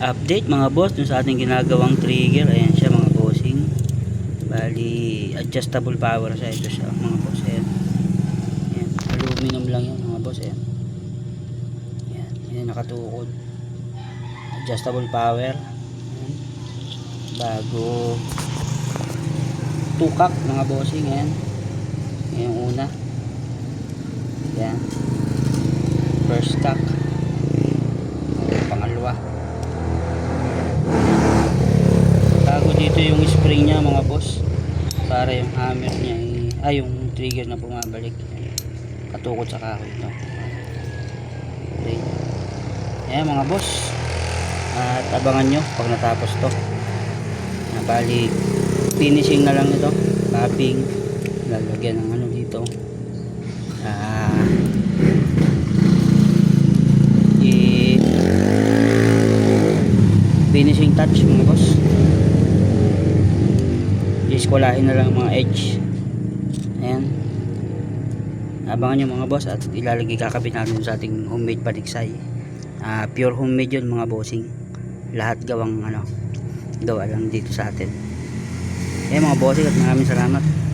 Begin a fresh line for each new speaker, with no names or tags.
update mga boss dun sa ating ginagawang trigger. Ayan siya mga bossing, bali adjustable power siya. Ito siya mga boss. Ayan, ayan. Aluminum lang yan mga boss. Ayan, ayan. Ayan, nakatukod, adjustable power. Ayan. Bago tukak mga bossing. Ayan, ayan yung una. Ayan, first cock. Pangalawa. Bago dito yung spring niya mga boss, para yung hammer niya yung trigger na bumabalik katukod sa kahoy, no? Okay. Ayan mga boss, at abangan nyo pag natapos to. Bali finishing na lang ito, tapping, lalagyan ng ano dito, finishing touch mga boss. Iskolahin na lang mga edge. Ayan, abangan nyo mga boss, at ilalagay, kakabit natin sa ating homemade paniksay. Pure homemade yun mga bossing, lahat gawang gawa lang dito sa atin. Ayan mga bossing, at maraming salamat.